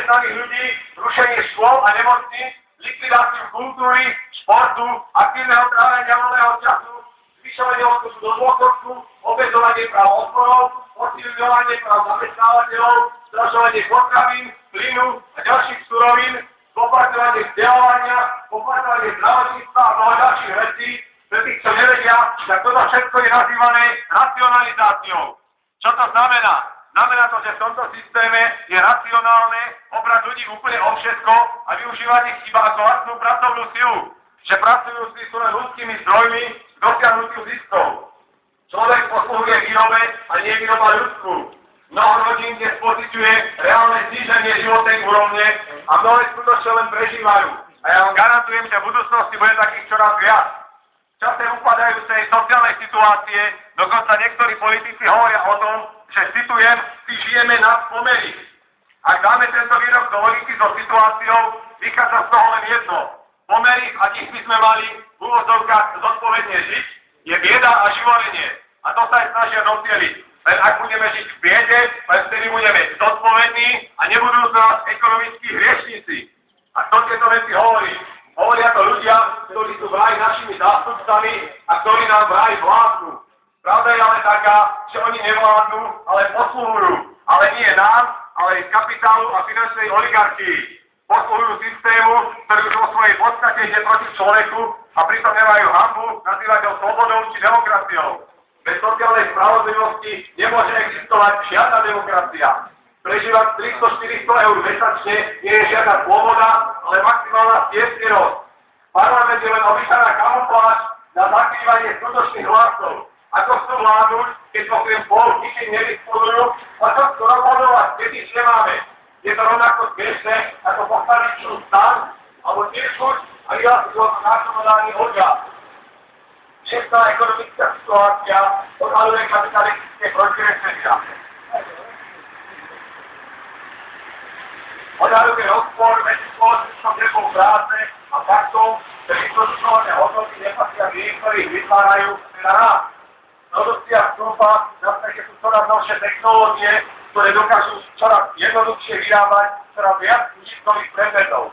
nezamestnaných ľudí, rušenie škôl a nemocníc, likvidáciu kultúry, športu, aktívneho trávenia voľného času, zvyšovanie odchodu do dôchodku, obmedzovanie práv odborov, posilňovanie práv zamestnávateľov, zdražovanie potravín, plynu a ďalších surovín, poplatňovanie vzdelávania, poplatňovanie zdravotníctva a mnoho ďalších vecí. Pre tých, čo nevedia, tak toto všetko je nazývané racionalizáciou. Čo to znamená? Znamená to, že v tomto systéme je racionálne obrať ľudí úplne o všetko a využívať ich iba ako vlastnú pracovnú silu. Že pracujúci sú len ľudskými zdrojmi k dosiahnutiu ziskov. Človek posluhuje výrobe a nie výroba ľudskú. Mnoho rodín dnes pociťuje reálne zníženie životnej úrovne a mnohé skutočne len prežívajú. A ja vám garantujem, že v budúcnosti bude takých čoraz viac. V čase upadajúcej sociálnej situácie dokonca niektorí politici hovoria o tom, že citujem, si žijeme nad pomery. Ak dáme tento výrok do logiky so situáciou, vychádza z toho len jedno. Pomery, v akých by sme mali v úvodzovkách zodpovedne žiť, je bieda a živorenie. A to sa aj snažia docieliť. Len ak budeme žiť v biede, len vtedy budeme zodpovední a nebudú z nás ekonomickí hriešníci. A kto tieto veci hovorí? Hovoria to ľudia, ktorí sú vraj našimi zástupcami a ktorí nám vraj vládnu. Pravda je ale taká, že oni nevládnu, ale posluhujú. Ale nie nám, ale aj kapitálu a finančnej oligarchii. Posluhujú systému, ktorý už vo svojej podstate ide proti človeku a pritom nemajú hanbu nazývať ho slobodou či demokraciou. Bez sociálnej spravodlivosti nemôže existovať žiadna demokracia. Prežívať 300-400 eur mesačne nie je žiadna sloboda, ale maximálna stieskenosť. Parlament je len obyčajná kamufláž na zakrývanie skutočných hlasov. Ako chcú vládnuť, keď okrem pol ničím nedisponujú, a čo chcú rozhodovať, keď nič nemáme. Je to rovnako smiešné, ako postaviť stan, alebo tiež už a vyhlásiť ho ako národný orgán. Dnešná ekonomická situácia odhaľuje kapitalistické protirečenia. Odhaľuje rozpor medzi spoločenskou trhou práce a faktom, že vyprodukované hodnoty nepatria k tým, ktorí ich vytvárajú na rast. Produkcia vstúpa, napriek sú čoraz novšie technológie, ktoré dokážu čoraz jednoduchšie vyrábať čoraz viac užitkových predmetov.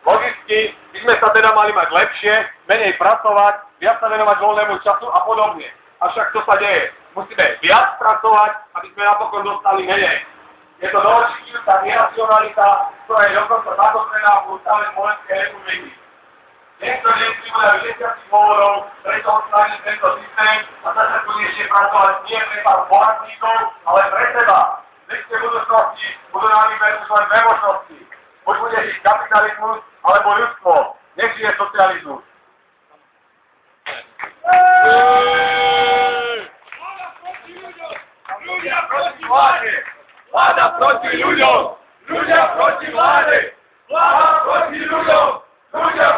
Logicky by sme sa teda mali mať lepšie, menej pracovať, viac sa venovať voľnému času a podobne. Avšak čo sa deje? Musíme viac pracovať, aby sme napokon dostali menej. Je to dôležitá neracionalita, ktorá je dokonca zakotvená v ústave Slovenskej republiky. Niektorí si budú desiatky dôvodov, prečo odstrániť tento systém a začať konečne pracovať nie pre pár bohatníkov, ale pre seba. V blízkej budúcnosti budú na výber už len dve možnosti. Buď bude žiť kapitalizmus, alebo ľudstvo. Nech žije socializmus. Ľudia proti vláde! Vláda proti ľuďom! Ľudia proti vláde! Vláda proti ľuďom! Ľudia